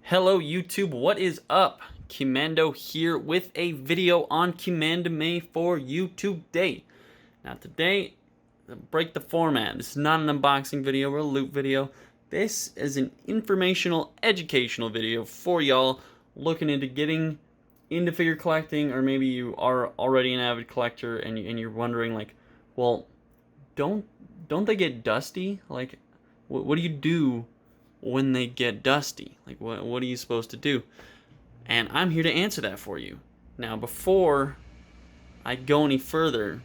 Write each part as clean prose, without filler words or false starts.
Hello YouTube, what is up? Kemando here with a video on Kemandime for you today. Now today, break the format. This is not an unboxing video or a loot video. This is an informational, educational video for y'all looking into getting into figure collecting, or maybe you are already an avid collector and you're wondering like, well, don't they get dusty? Like, what do you do when they get dusty? Like, what are you supposed to do? And I'm here to answer that for you. Now, before I go any further,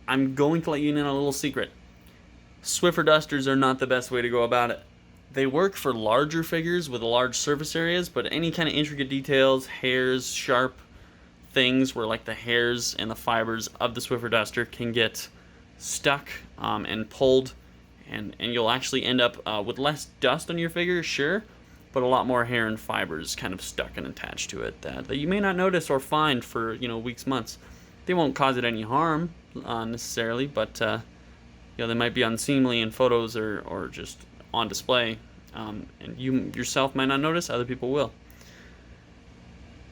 I'm going to let you in on a little secret. Swiffer dusters are not the best way to go about it. They work for larger figures with large surface areas, but any kind of intricate details, hairs, sharp things where like the hairs and the fibers of the Swiffer duster can get stuck and pulled, and you'll actually end up with less dust on your figure, sure, but a lot more hair and fibers kind of stuck and attached to it that you may not notice or find for weeks, months. They won't cause it any harm necessarily, but they might be unseemly in photos or just on display, and you yourself might not notice, other people will.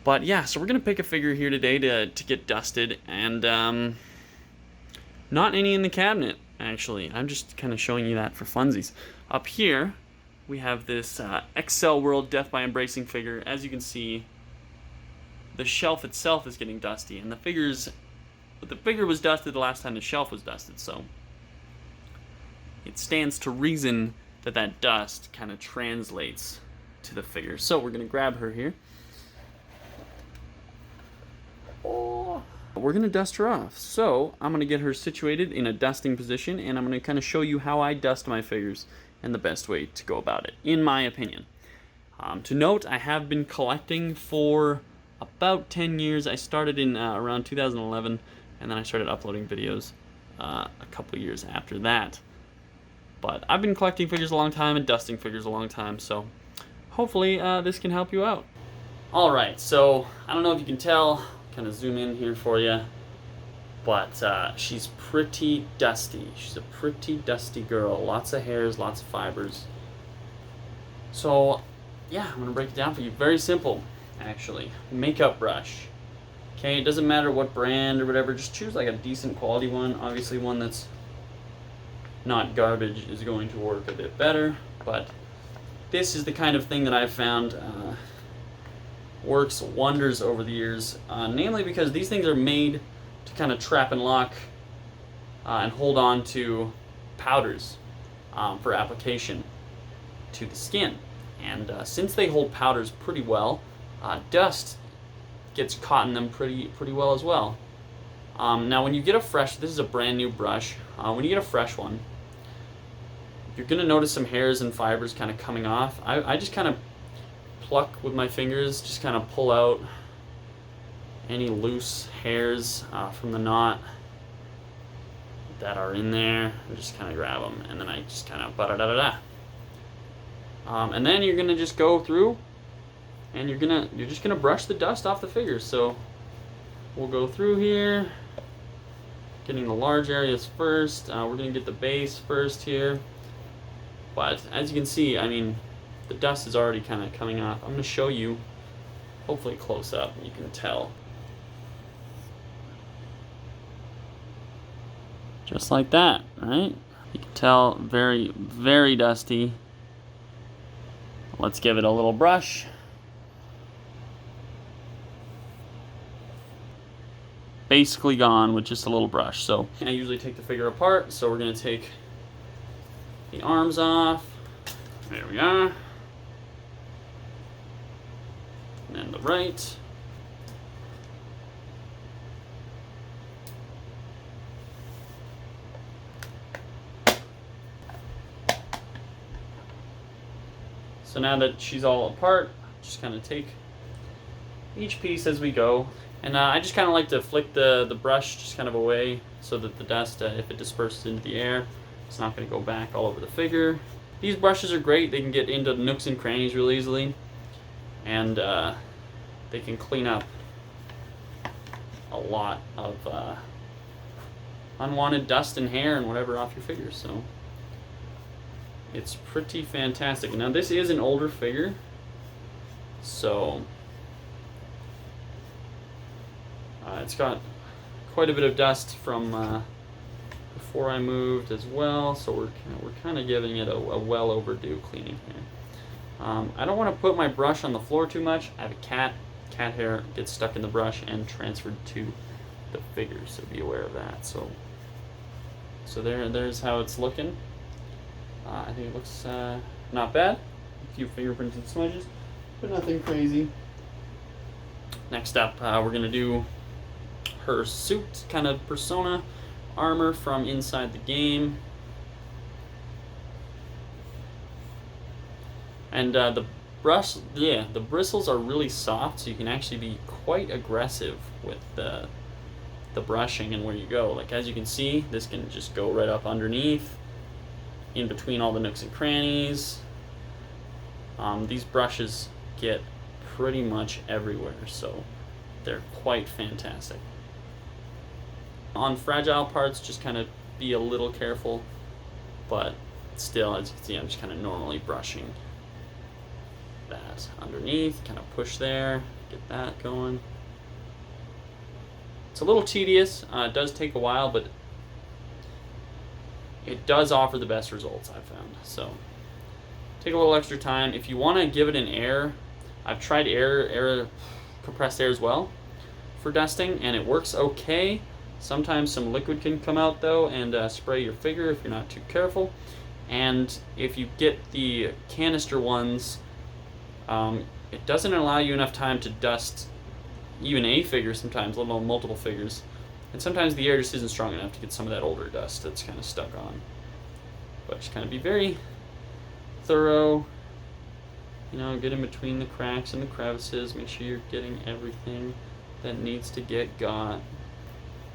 But yeah, so we're gonna pick a figure here today to get dusted, and not any in the cabinet, actually. I'm just kind of showing you that for funsies. Up here, we have this Excel World Death by Embracing figure. As you can see, the shelf itself is getting dusty, and the figure was dusted the last time the shelf was dusted, so it stands to reason that that dust kind of translates to the figure. So we're going to grab her here. We're going to dust her off. So I'm going to get her situated in a dusting position, and I'm going to kind of show you how I dust my figures and the best way to go about it, in my opinion. To note, I have been collecting for about 10 years. I started in around 2011, and then I started uploading videos a couple years after that. But I've been collecting figures a long time and dusting figures a long time, so hopefully this can help you out. Alright, so I don't know if you can tell, kind of zoom in here for you, but she's pretty dusty. She's a pretty dusty girl. Lots of hairs, lots of fibers. So yeah, I'm gonna break it down for you. Very simple, actually. Makeup brush. Okay, it doesn't matter what brand or whatever, just choose like a decent quality one. Obviously one that's not garbage is going to work a bit better, but this is the kind of thing that I've found works wonders over the years, namely because these things are made to kind of trap and lock and hold on to powders for application to the skin. And since they hold powders pretty well, dust gets caught in them pretty well as well. Now when you get a fresh, this is a brand new brush, when you get a fresh one, you're going to notice some hairs and fibers kind of coming off. I just kind of pluck with my fingers, just kind of pull out any loose hairs from the knot that are in there, and just kind of grab them, and then I just kind of ba-da-da-da-da. And then you're going to just go through, and you're just going to brush the dust off the figures. So we'll go through here, getting the large areas first. We're going to get the base first here. But as you can see, I mean, the dust is already kind of coming off. I'm going to show you, hopefully close up, you can tell. Just like that, right? You can tell, very, very dusty. Let's give it a little brush. Basically gone with just a little brush. So I usually take the figure apart, so we're going to take the arms off. There we are. And then the right. So now that she's all apart, just kind of take each piece as we go. And I just kind of like to flick the brush just kind of away so that the dust, if it disperses into the air, it's not going to go back all over the figure. These brushes are great. They can get into nooks and crannies real easily, and they can clean up a lot of unwanted dust and hair and whatever off your figure. So It's pretty fantastic. Now this is an older figure. So it's got quite a bit of dust from before I moved as well, so we're kind of giving it a well overdue cleaning here. I don't want to put my brush on the floor too much. I have a cat. Cat hair gets stuck in the brush and transferred to the figures, so be aware of that. So there's how it's looking. I think it looks not bad. A few fingerprints and smudges, but nothing crazy. Next up, we're gonna do her suit, kind of persona armor from inside the game. And the bristles are really soft, so you can actually be quite aggressive with the brushing and where you go. Like, as you can see, this can just go right up underneath, in between all the nooks and crannies. These brushes get pretty much everywhere, so they're quite fantastic. On fragile parts, just kind of be a little careful, but still, as you can see, I'm just kind of normally brushing that underneath, kind of push there, get that going. It's a little tedious, it does take a while, but it does offer the best results I've found. So take a little extra time. If you want to give it an air, I've tried compressed air as well for dusting, and it works okay. Sometimes some liquid can come out though and spray your figure if you're not too careful. And if you get the canister ones, it doesn't allow you enough time to dust even a figure sometimes, let alone multiple figures. And sometimes the air just isn't strong enough to get some of that older dust that's kind of stuck on. But just kind of be very thorough, you know, get in between the cracks and the crevices, make sure you're getting everything that needs to get got.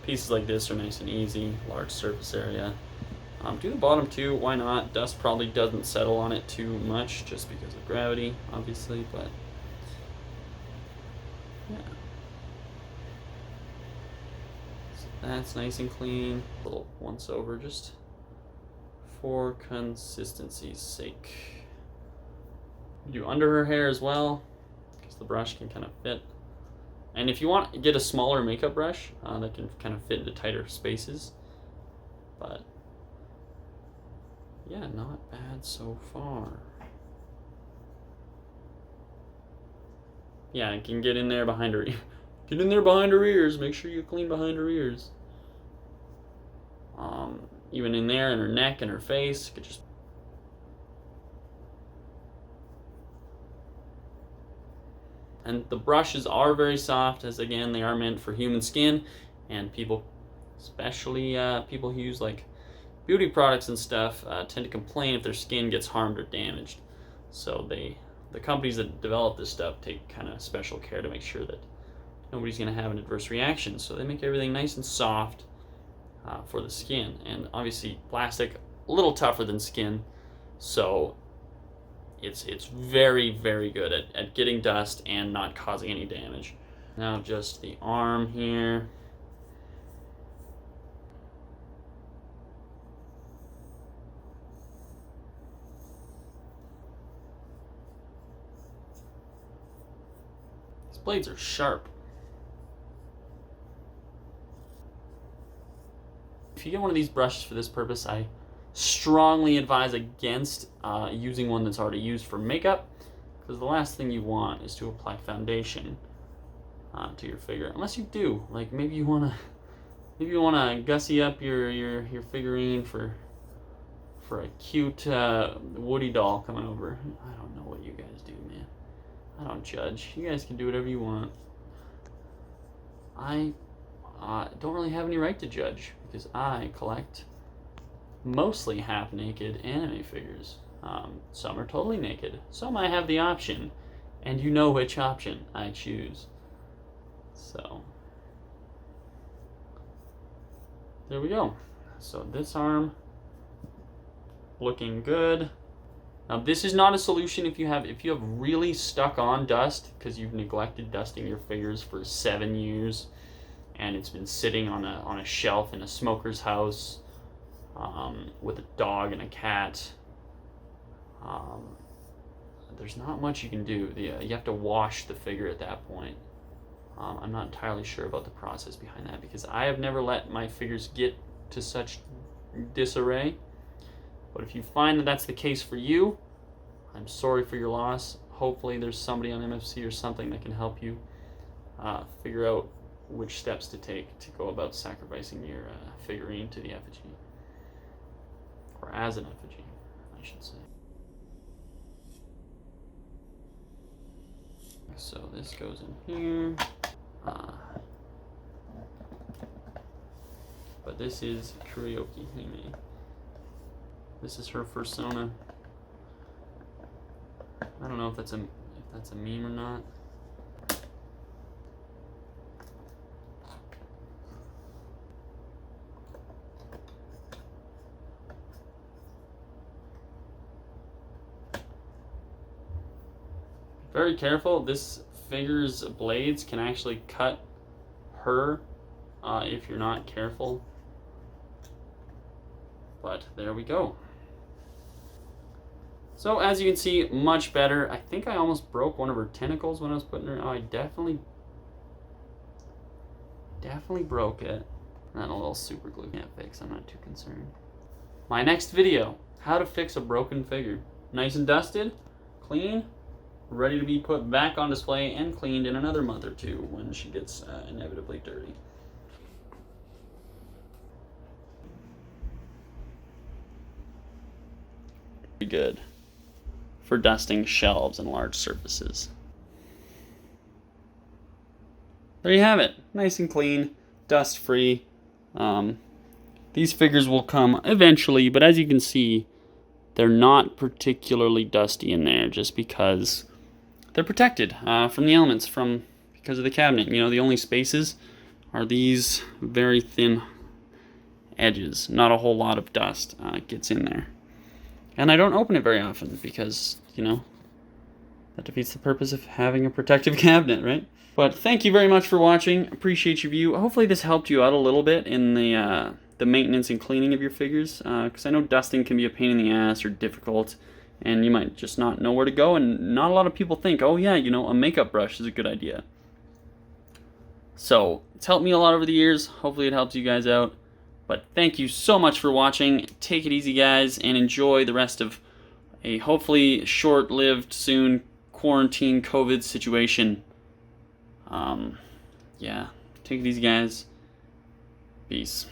Pieces like this are nice and easy, large surface area. Do the bottom too, why not? Dust probably doesn't settle on it too much just because of gravity, obviously, but yeah. So that's nice and clean. A little once over just for consistency's sake. Do under her hair as well, because the brush can kind of fit. And if you want to get a smaller makeup brush, that can kind of fit into tighter spaces. But yeah, not bad so far. Yeah, it can get in there behind her. Get in there behind her ears. Make sure you clean behind her ears. Even in there, in her neck and her face, could just. And the brushes are very soft, as again they are meant for human skin, and people, especially people who use like beauty products and stuff, tend to complain if their skin gets harmed or damaged. So the companies that develop this stuff take kind of special care to make sure that nobody's going to have an adverse reaction. So they make everything nice and soft for the skin. And obviously plastic, a little tougher than skin, so it's very, very good at getting dust and not causing any damage. Now just the arm here. These blades are sharp. If you get one of these brushes for this purpose, I strongly advise against using one that's already used for makeup, because the last thing you want is to apply foundation to your figure, unless you do. Like maybe you wanna gussy up your figurine for a cute Woody doll coming over. I don't know what you guys do, man. I don't judge. You guys can do whatever you want. I don't really have any right to judge, because I collect mostly half-naked anime figures. Some are totally naked. Some I have the option, and you know which option I choose. So there we go. So this arm looking good. Now this is not a solution if you have really stuck on dust because you've neglected dusting your figures for 7 years and it's been sitting on a shelf in a smoker's house with a dog and a cat. there's not much you can do. You have to wash the figure at that point. I'm not entirely sure about the process behind that because I have never let my figures get to such disarray. But if you find that that's the case for you, I'm sorry for your loss. Hopefully there's somebody on MFC or something that can help you figure out which steps to take to go about sacrificing your figurine to the effigy. Or as an effigy, I should say. So this goes in here. But this is Kurioki Hime. This is her persona. I don't know if that's a meme or not. Very careful. This figure's blades can actually cut her if you're not careful. But there we go. So as you can see, much better. I think I almost broke one of her tentacles when I was putting her. Oh, I definitely broke it. And then a little super glue can't fix. I'm not too concerned. My next video: how to fix a broken figure. Nice and dusted, clean, ready to be put back on display and cleaned in another month or two when she gets inevitably dirty. Pretty good for dusting shelves and large surfaces. There you have it. Nice and clean, dust free. These figures will come eventually, but as you can see, they're not particularly dusty in there just because they're protected from the elements because of the cabinet. You know, the only spaces are these very thin edges. Not a whole lot of dust gets in there. And I don't open it very often because, you know, that defeats the purpose of having a protective cabinet, right? But thank you very much for watching. Appreciate your view. Hopefully this helped you out a little bit in the maintenance and cleaning of your figures, because I know dusting can be a pain in the ass or difficult, and you might just not know where to go, and not a lot of people think, oh yeah, you know, a makeup brush is a good idea. So it's helped me a lot over the years. Hopefully it helps you guys out. But thank you so much for watching. Take it easy, guys, and enjoy the rest of a hopefully short-lived, soon quarantine COVID situation. Yeah, take it easy, guys. Peace.